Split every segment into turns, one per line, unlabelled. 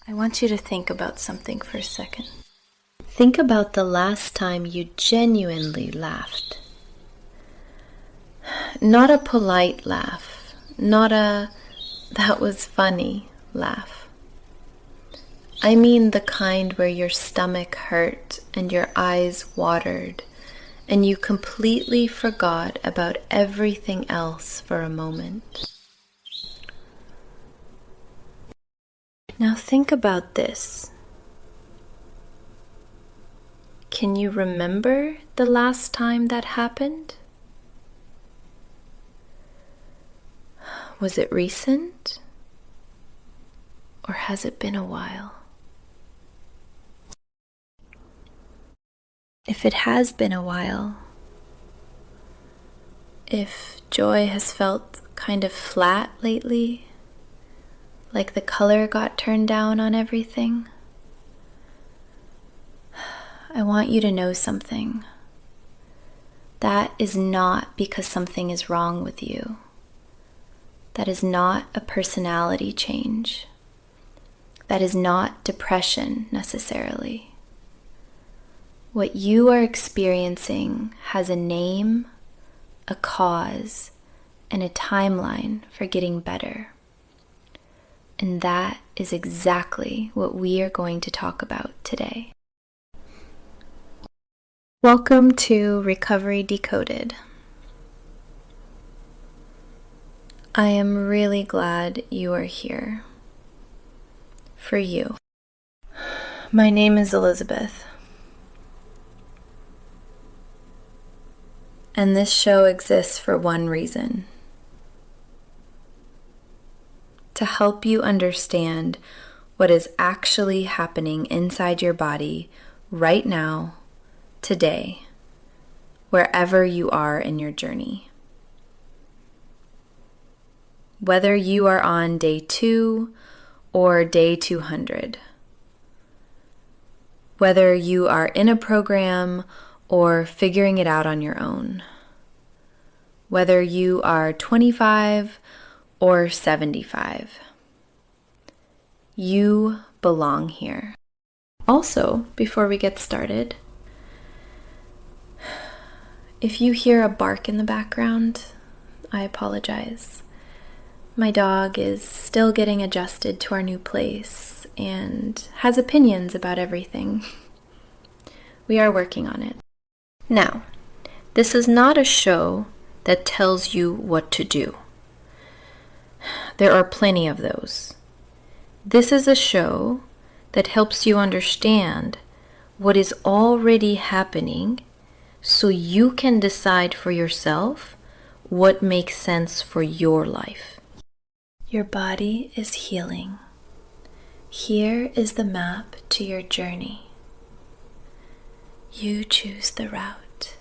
I want you to think about something for a second. Think about the last time you genuinely laughed. Not a polite laugh, not a "that was funny" laugh. I mean the kind where your stomach hurt and your eyes watered and you completely forgot about everything else for a moment. Now think about this. Can you remember the last time that happened? Was it recent? Or has it been a while? If it has been a while, if joy has felt kind of flat lately, like the color got turned down on everything, I want you to know something. That is not because something is wrong with you. That is not a personality change. That is not depression necessarily. What you are experiencing has a name, a cause, and a timeline for getting better. And that is exactly what we are going to talk about today. Welcome to Recovery Decoded. I am really glad you are here. For you. My name is Elizabeth. And this show exists for one reason: to help you understand what is actually happening inside your body right now, today, wherever you are in your journey. Whether you are on day 2 or day 200, whether you are in a program or figuring it out on your own, whether you are 25 or 75, you belong here. Also, before we get started, if you hear a bark in the background, I apologize. My dog is still getting adjusted to our new place and has opinions about everything. We are working on it. Now, this is not a show that tells you what to do. There are plenty of those. This is a show that helps you understand what is already happening so you can decide for yourself what makes sense for your life. Your body is healing. Here is the map to your journey. You choose the route.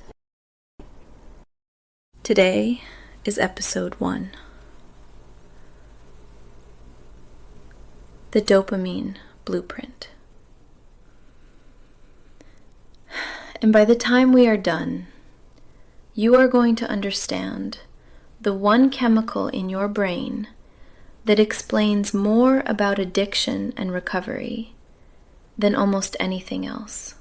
Today is episode 1. The dopamine blueprint. And by the time we are done, you are going to understand the one chemical in your brain that explains more about addiction and recovery than almost anything else.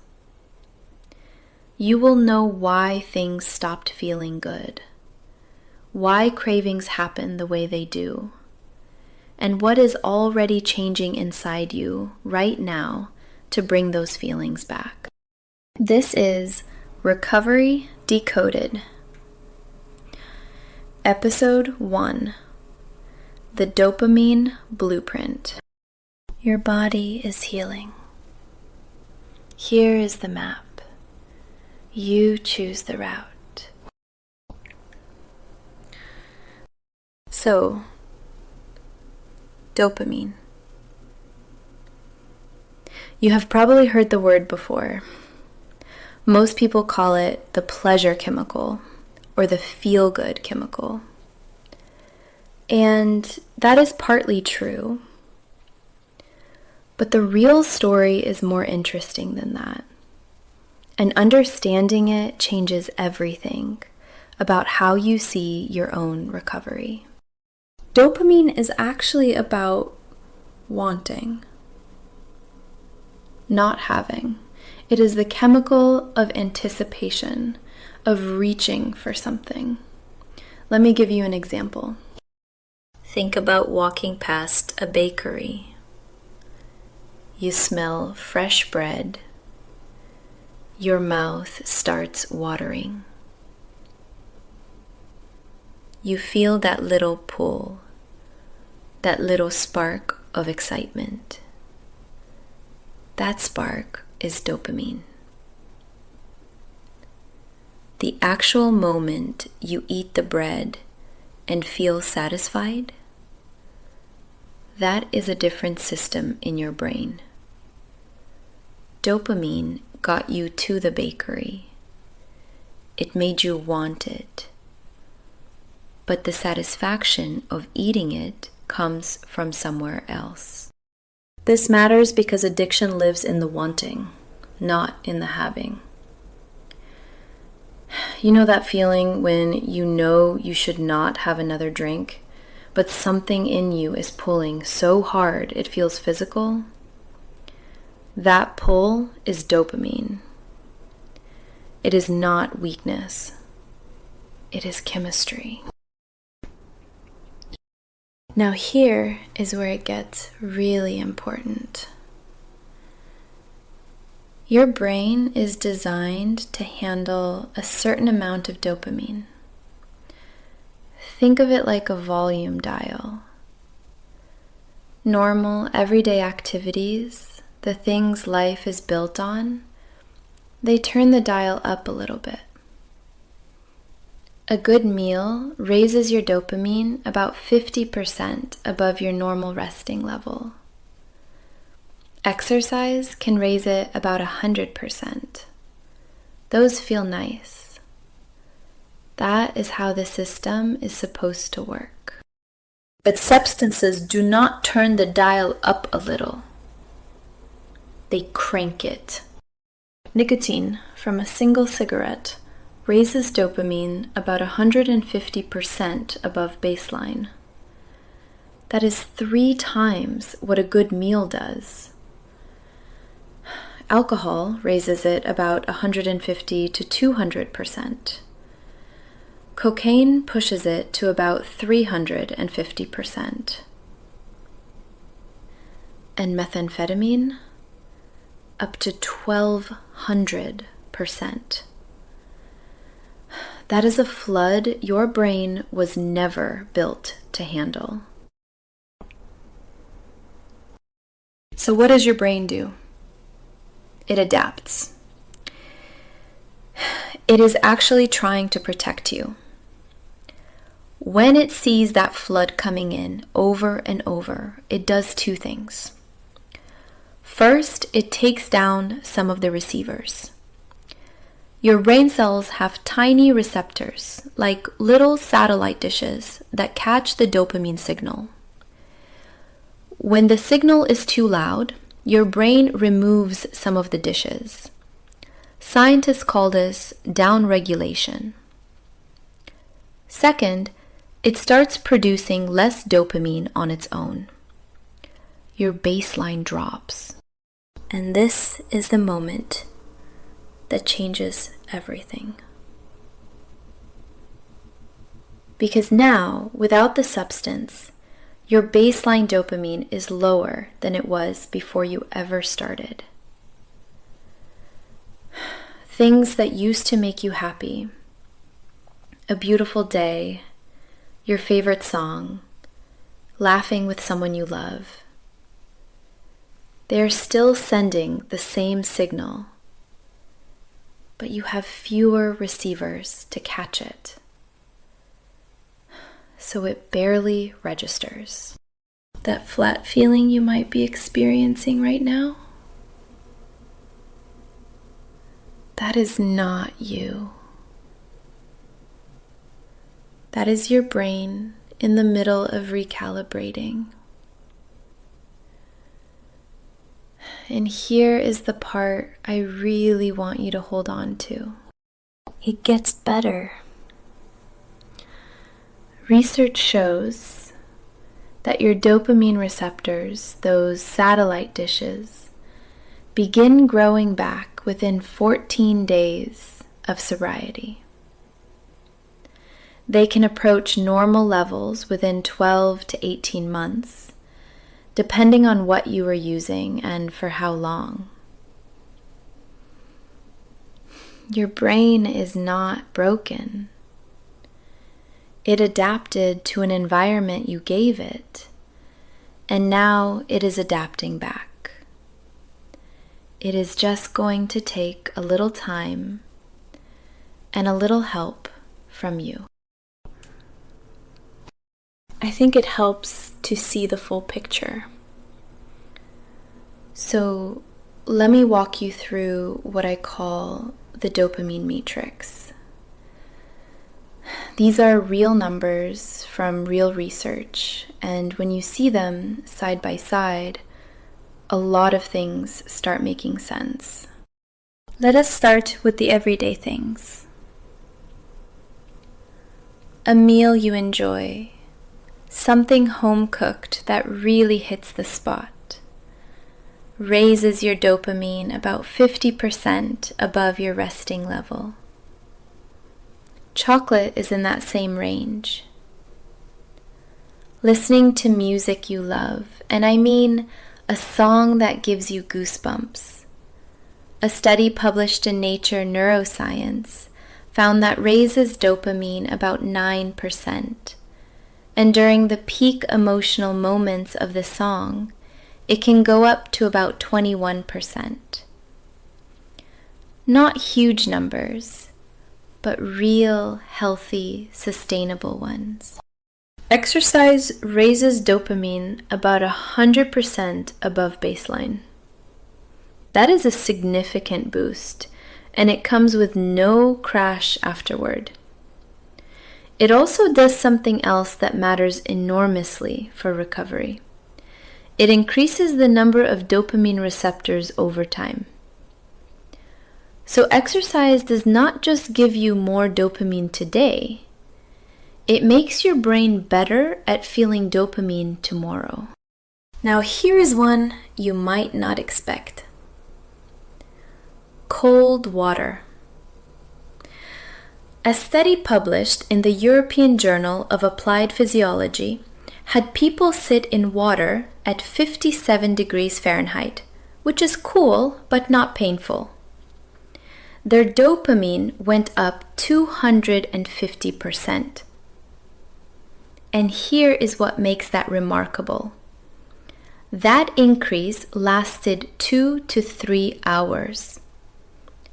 You will know why things stopped feeling good, why cravings happen the way they do, and what is already changing inside you right now to bring those feelings back. This is Recovery Decoded, Episode 1, The Dopamine Blueprint. Your body is healing. Here is the map. You choose the route. So, dopamine. You have probably heard the word before. Most people call it the pleasure chemical or the feel-good chemical. And that is partly true. But the real story is more interesting than that. And understanding it changes everything about how you see your own recovery. Dopamine is actually about wanting. not having. It is the chemical of anticipation, of reaching for something. Let me give you an example. Think about walking past a bakery. You smell fresh bread. Your mouth starts watering. You feel that little pull, that little spark of excitement. That spark is dopamine. The actual moment you eat the bread and feel satisfied, that is a different system in your brain. Dopamine got you to the bakery. It made you want it. But the satisfaction of eating it comes from somewhere else. This matters because addiction lives in the wanting, not in the having. You know that feeling when you know you should not have another drink, but something in you is pulling so hard it feels physical? That pull is dopamine. It is not weakness. It is chemistry. Now here is where it gets really important. Your brain is designed to handle a certain amount of dopamine. Think of it like a volume dial. Normal, everyday activities, the things life is built on, they turn the dial up a little bit. A good meal raises your dopamine about 50% above your normal resting level. Exercise can raise it about 100%. Those feel nice. That is how the system is supposed to work. But substances do not turn the dial up a little. They crank it. Nicotine from a single cigarette raises dopamine about 150% above baseline. That is 3 times what a good meal does. Alcohol raises it about 150 to 200%. Cocaine pushes it to about 350%. And methamphetamine, up to 1200%. That is a flood your brain was never built to handle. So what does your brain do? It adapts. It is actually trying to protect you. When it sees that flood coming in over and over, it does 2 things. First, it takes down some of the receivers. Your brain cells have tiny receptors, like little satellite dishes that catch the dopamine signal. When the signal is too loud, your brain removes some of the dishes. Scientists call this downregulation. Second, it starts producing less dopamine on its own. Your baseline drops. And this is the moment that changes everything. Because now, without the substance, your baseline dopamine is lower than it was before you ever started. Things that used to make you happy, a beautiful day, your favorite song, laughing with someone you love, they are still sending the same signal, but you have fewer receivers to catch it. So it barely registers. That flat feeling you might be experiencing right now, that is not you. That is your brain in the middle of recalibrating. And here is the part I really want you to hold on to. It gets better. Research shows that your dopamine receptors, those satellite dishes, begin growing back within 14 days of sobriety. They can approach normal levels within 12 to 18 months, depending on what you were using and for how long. Your brain is not broken. It adapted to an environment you gave it, and now it is adapting back. It is just going to take a little time and a little help from you. I think it helps to see the full picture. So let me walk you through what I call the dopamine matrix. These are real numbers from real research, and when you see them side by side, a lot of things start making sense. Let us start with the everyday things. A meal you enjoy, something home cooked that really hits the spot, raises your dopamine about 50% above your resting level. Chocolate is in that same range. Listening to music you love, and I mean a song that gives you goosebumps. A study published in Nature Neuroscience found that raises dopamine about 9%. And during the peak emotional moments of the song, it can go up to about 21%. Not huge numbers, but real, healthy, sustainable ones. Exercise raises dopamine about 100% above baseline. That is a significant boost, and it comes with no crash afterward. It also does something else that matters enormously for recovery. It increases the number of dopamine receptors over time. So exercise does not just give you more dopamine today, it makes your brain better at feeling dopamine tomorrow. Now here is one you might not expect. Cold water. A study published in the European Journal of Applied Physiology had people sit in water at 57 degrees Fahrenheit, which is cool but not painful. Their dopamine went up 250%. And here is what makes that remarkable. That increase lasted 2 to 3 hours.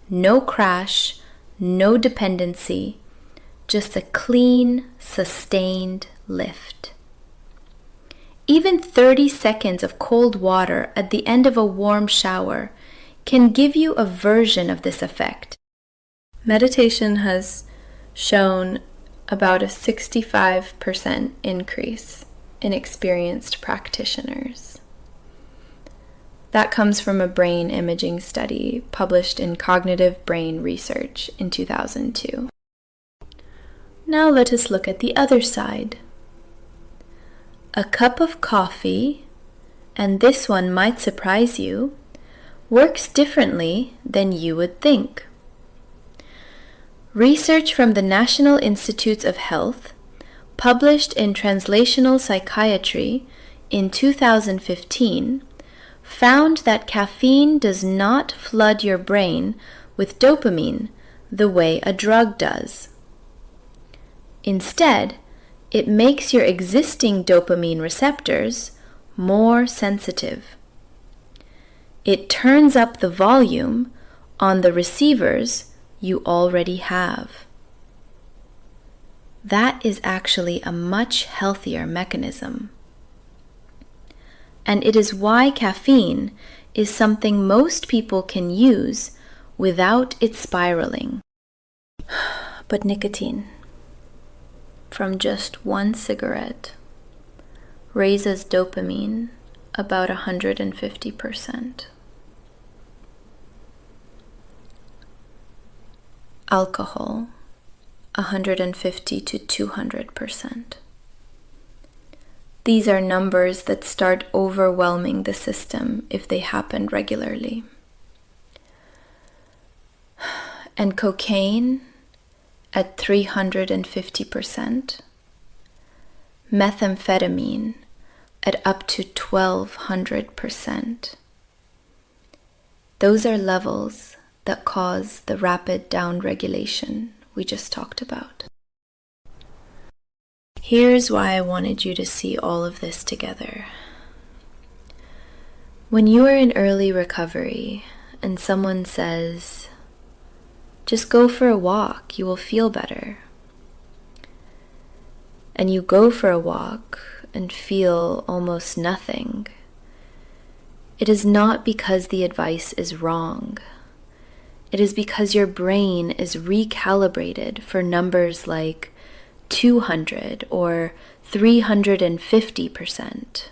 No crash, no dependency, just a clean, sustained lift. Even 30 seconds of cold water at the end of a warm shower can give you a version of this effect. Meditation has shown about a 65% increase in experienced practitioners. That comes from a brain imaging study published in Cognitive Brain Research in 2002. Now let us look at the other side. A cup of coffee, and this one might surprise you, works differently than you would think. Research from the National Institutes of Health, published in Translational Psychiatry in 2015, found that caffeine does not flood your brain with dopamine the way a drug does. Instead, it makes your existing dopamine receptors more sensitive. It turns up the volume on the receivers you already have. That is actually a much healthier mechanism. And it is why caffeine is something most people can use without it spiraling. But nicotine, from just one cigarette, raises dopamine about 150%. Alcohol, 150 to 200%. These are numbers that start overwhelming the system if they happen regularly. and cocaine at 350%, methamphetamine at up to 1200%. Those are levels that cause the rapid downregulation we just talked about. Here's why I wanted you to see all of this together. When you are in early recovery and someone says, just go for a walk, you will feel better, and you go for a walk and feel almost nothing, it is not because the advice is wrong. It is because your brain is recalibrated for numbers like 200 or 350%.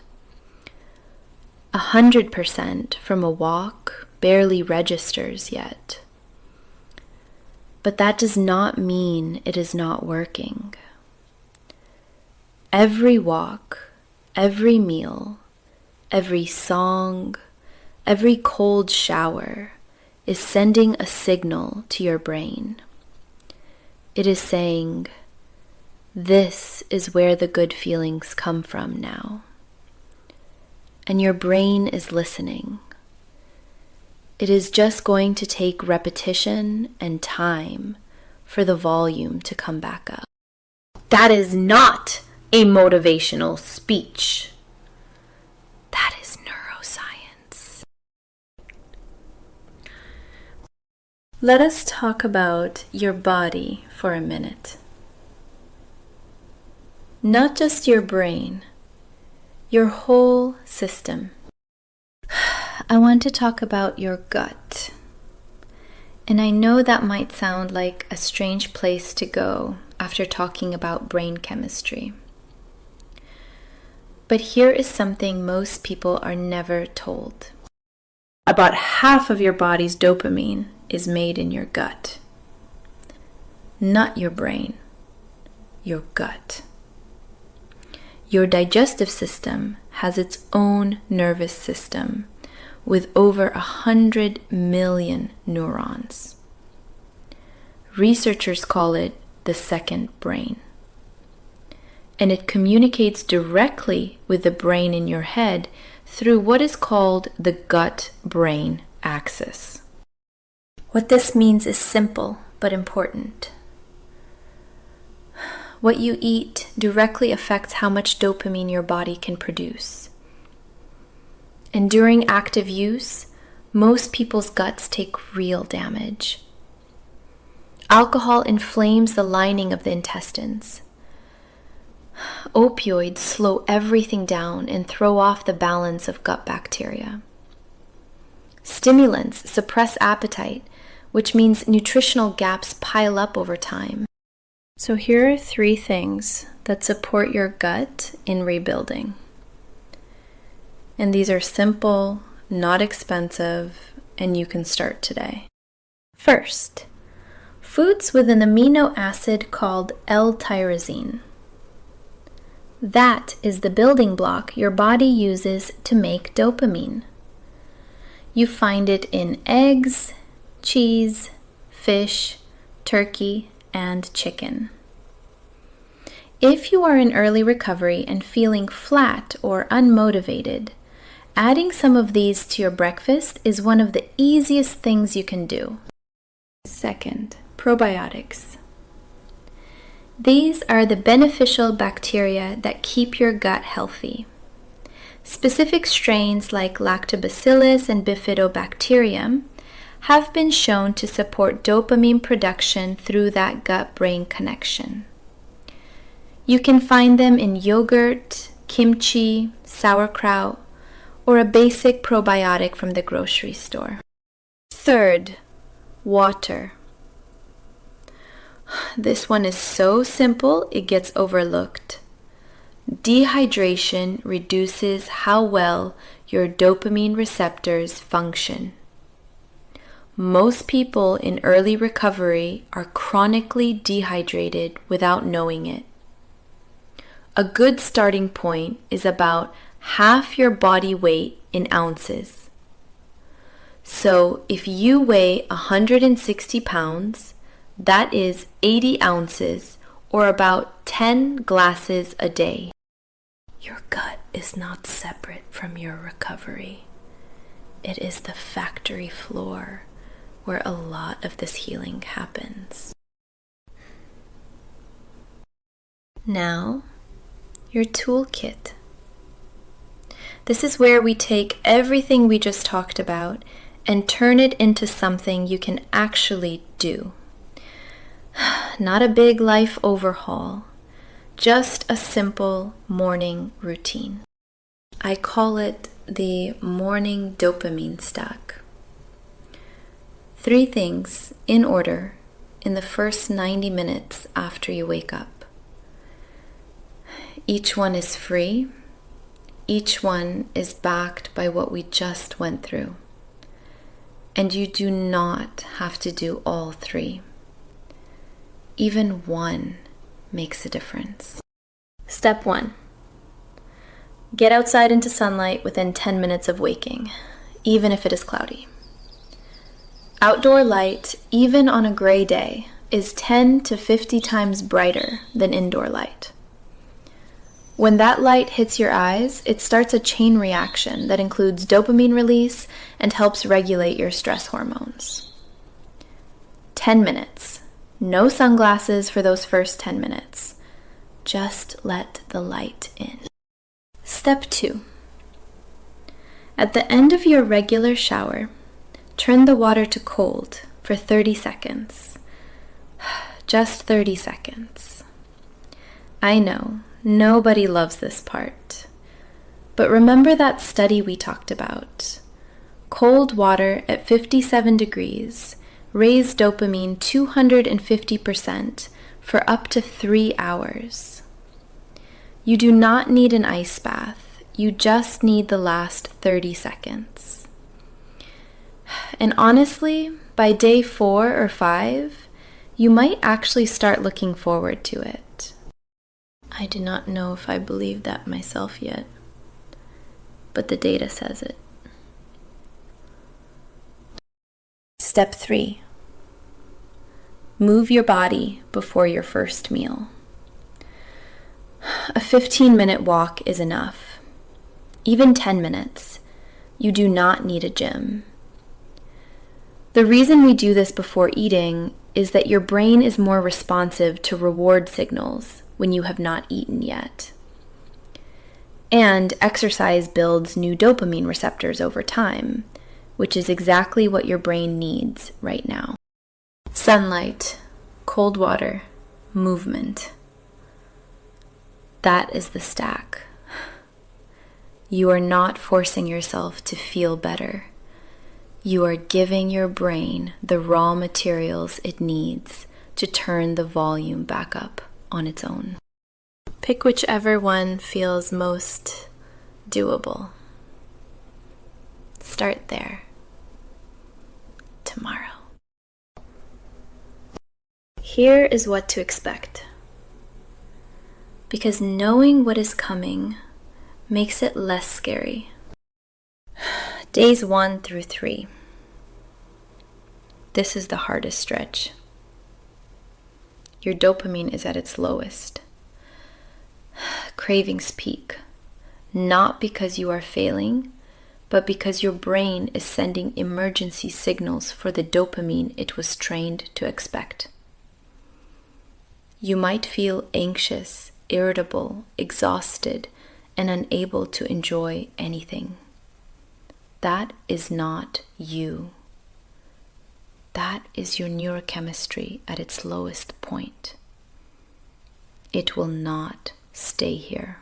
100% from a walk barely registers yet. But that does not mean it is not working. Every walk, every meal, every song, every cold shower is sending a signal to your brain. It is saying, this is where the good feelings come from now. And your brain is listening. It is just going to take repetition and time for the volume to come back up. That is not a motivational speech. That is neuroscience. Let us talk about your body for a minute. Not just your brain, your whole system. I want to talk about your gut. And I know that might sound like a strange place to go after talking about brain chemistry. But here is something most people are never told. About half of your body's dopamine is made in your gut. Not your brain, your gut. Your digestive system has its own nervous system with over 100 million neurons. Researchers call it the second brain. And it communicates directly with the brain in your head through what is called the gut-brain axis. What this means is simple but important. What you eat directly affects how much dopamine your body can produce. And during active use, most people's guts take real damage. Alcohol inflames the lining of the intestines. Opioids slow everything down and throw off the balance of gut bacteria. Stimulants suppress appetite, which means nutritional gaps pile up over time. So here are 3 things that support your gut in rebuilding. And these are simple, not expensive, and you can start today. First, foods with an amino acid called L-tyrosine. That is the building block your body uses to make dopamine. You find it in eggs, cheese, fish, turkey, and chicken. If you are in early recovery and feeling flat or unmotivated, adding some of these to your breakfast is one of the easiest things you can do. Second, probiotics. These are the beneficial bacteria that keep your gut healthy. Specific strains like Lactobacillus and Bifidobacterium have been shown to support dopamine production through that gut-brain connection. You can find them in yogurt, kimchi, sauerkraut, or a basic probiotic from the grocery store. Third, water. This one is so simple it gets overlooked. Dehydration reduces how well your dopamine receptors function. Most people in early recovery are chronically dehydrated without knowing it. A good starting point is about half your body weight in ounces. So if you weigh 160 pounds, that is 80 ounces or about 10 glasses a day. Your gut is not separate from your recovery. It is the factory floor where a lot of this healing happens. Now, your toolkit. This is where we take everything we just talked about and turn it into something you can actually do. Not a big life overhaul, just a simple morning routine. I call it the morning dopamine stack. 3 things in order in the first 90 minutes after you wake up. Each one is free. Each one is backed by what we just went through. And you do not have to do all 3. Even one makes a difference. Step 1. Get outside into sunlight within 10 minutes of waking, even if it is cloudy. Outdoor light, even on a gray day, is 10 to 50 times brighter than indoor light. When that light hits your eyes, it starts a chain reaction that includes dopamine release and helps regulate your stress hormones. 10 minutes. No sunglasses for those first 10 minutes. Just let the light in. Step 2. At the end of your regular shower, turn the water to cold for 30 seconds. Just 30 seconds. I know, nobody loves this part. But remember that study we talked about. Cold water at 57 degrees raised dopamine 250% for up to 3 hours. You do not need an ice bath. You just need the last 30 seconds. And honestly, by day 4 or 5, you might actually start looking forward to it. I do not know if I believe that myself yet, but the data says it. Step 3. Move your body before your first meal. A 15-minute walk is enough. Even 10 minutes. You do not need a gym. The reason we do this before eating is that your brain is more responsive to reward signals when you have not eaten yet. And exercise builds new dopamine receptors over time, which is exactly what your brain needs right now. Sunlight, cold water, movement. That is the stack. You are not forcing yourself to feel better. You are giving your brain the raw materials it needs to turn the volume back up on its own. Pick whichever one feels most doable. Start there. Tomorrow. Here is what to expect. Because knowing what is coming makes it less scary. Days 1 through 3. This is the hardest stretch. Your dopamine is at its lowest. Cravings peak, not because you are failing, but because your brain is sending emergency signals for the dopamine it was trained to expect. You might feel anxious, irritable, exhausted, and unable to enjoy anything. That is not you. That is your neurochemistry at its lowest point. It will not stay here.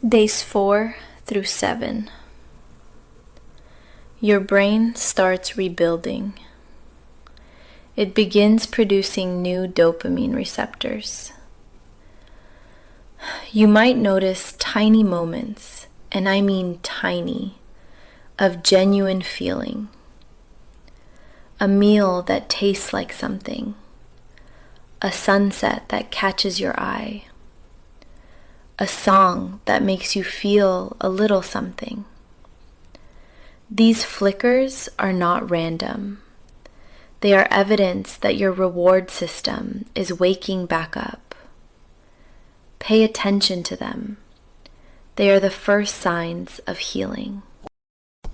Days 4 through 7. Your brain starts rebuilding. It begins producing new dopamine receptors. You might notice tiny moments, and I mean tiny, of genuine feeling. A meal that tastes like something. A sunset that catches your eye. A song that makes you feel a little something. These flickers are not random. They are evidence that your reward system is waking back up. Pay attention to them. They are the first signs of healing.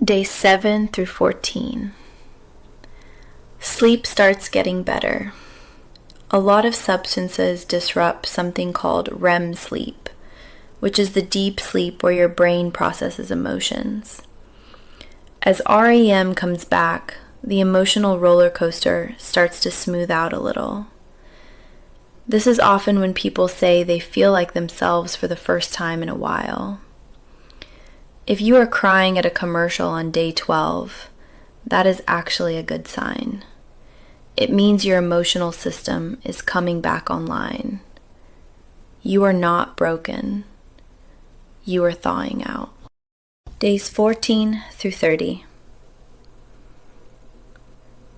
Day 7 through 14. Sleep starts getting better. A lot of substances disrupt something called REM sleep, which is the deep sleep where your brain processes emotions. As REM comes back, the emotional roller coaster starts to smooth out a little. This is often when people say they feel like themselves for the first time in a while. If you are crying at a commercial on day 12, that is actually a good sign. It means your emotional system is coming back online. You are not broken. You are thawing out. Days 14 through 30.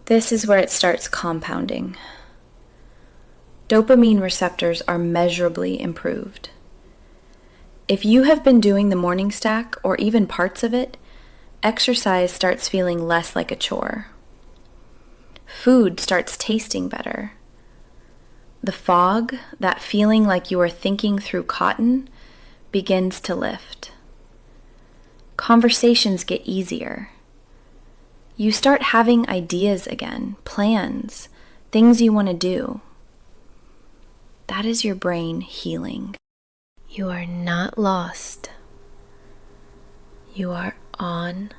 This is where it starts compounding. Dopamine receptors are measurably improved. If you have been doing the morning stack or even parts of it, exercise starts feeling less like a chore. Food starts tasting better. The fog, that feeling like you are thinking through cotton, begins to lift. Conversations get easier. You start having ideas again, plans, things you want to do. That is your brain healing. You are not lost. You are on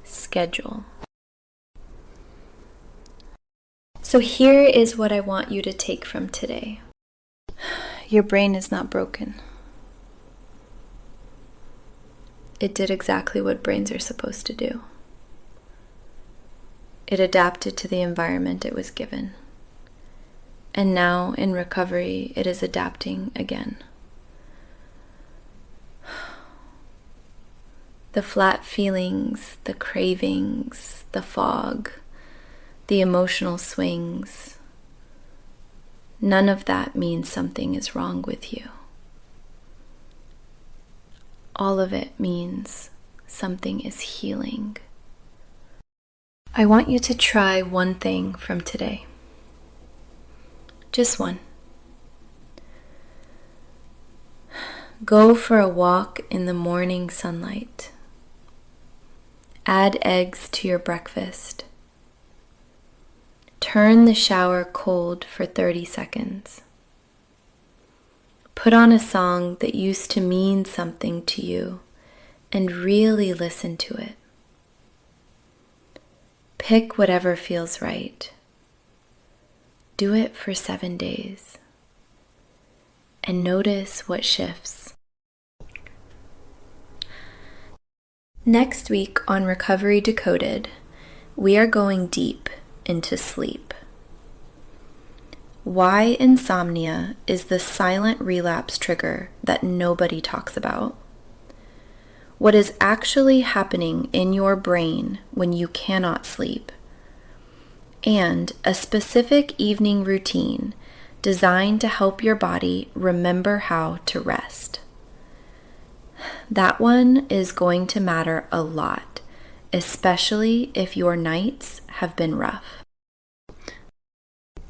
schedule. So here is what I want you to take from today. Your brain is not broken. It did exactly what brains are supposed to do. It adapted to the environment it was given. And now, in recovery, it is adapting again. The flat feelings, the cravings, the fog, the emotional swings, none of that means something is wrong with you. All of it means something is healing. I want you to try one thing from today. Just one. Go for a walk in the morning sunlight. Add eggs to your breakfast. Turn the shower cold for 30 seconds. Put on a song that used to mean something to you and really listen to it. Pick whatever feels right. Do it for 7 days. And notice what shifts. Next week on Recovery Decoded, we are going deep into sleep. Why insomnia is the silent relapse trigger that nobody talks about. What is actually happening in your brain when you cannot sleep. And a specific evening routine designed to help your body remember how to rest. That one is going to matter a lot, especially if your nights have been rough.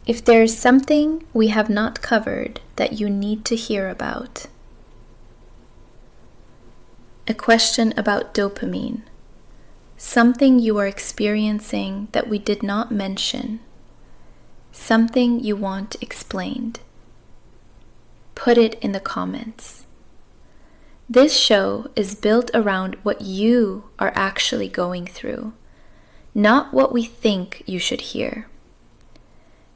If there's something we have not covered that you need to hear about, a question about dopamine, something you are experiencing that we did not mention, something you want explained, put it in the comments. This show is built around what you are actually going through, not what we think you should hear.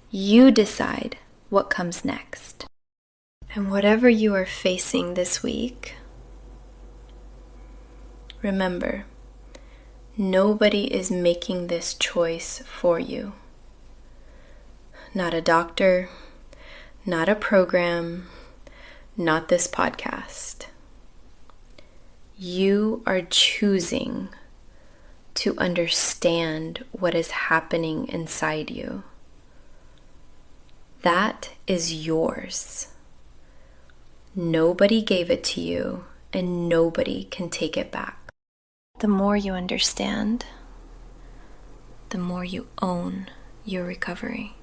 You decide what comes next. And whatever you are facing this week, remember, nobody is making this choice for you. Not a doctor, not a program, not this podcast. You are choosing to understand what is happening inside you. That is yours. Nobody gave it to you, and nobody can take it back. The more you understand, the more you own your recovery.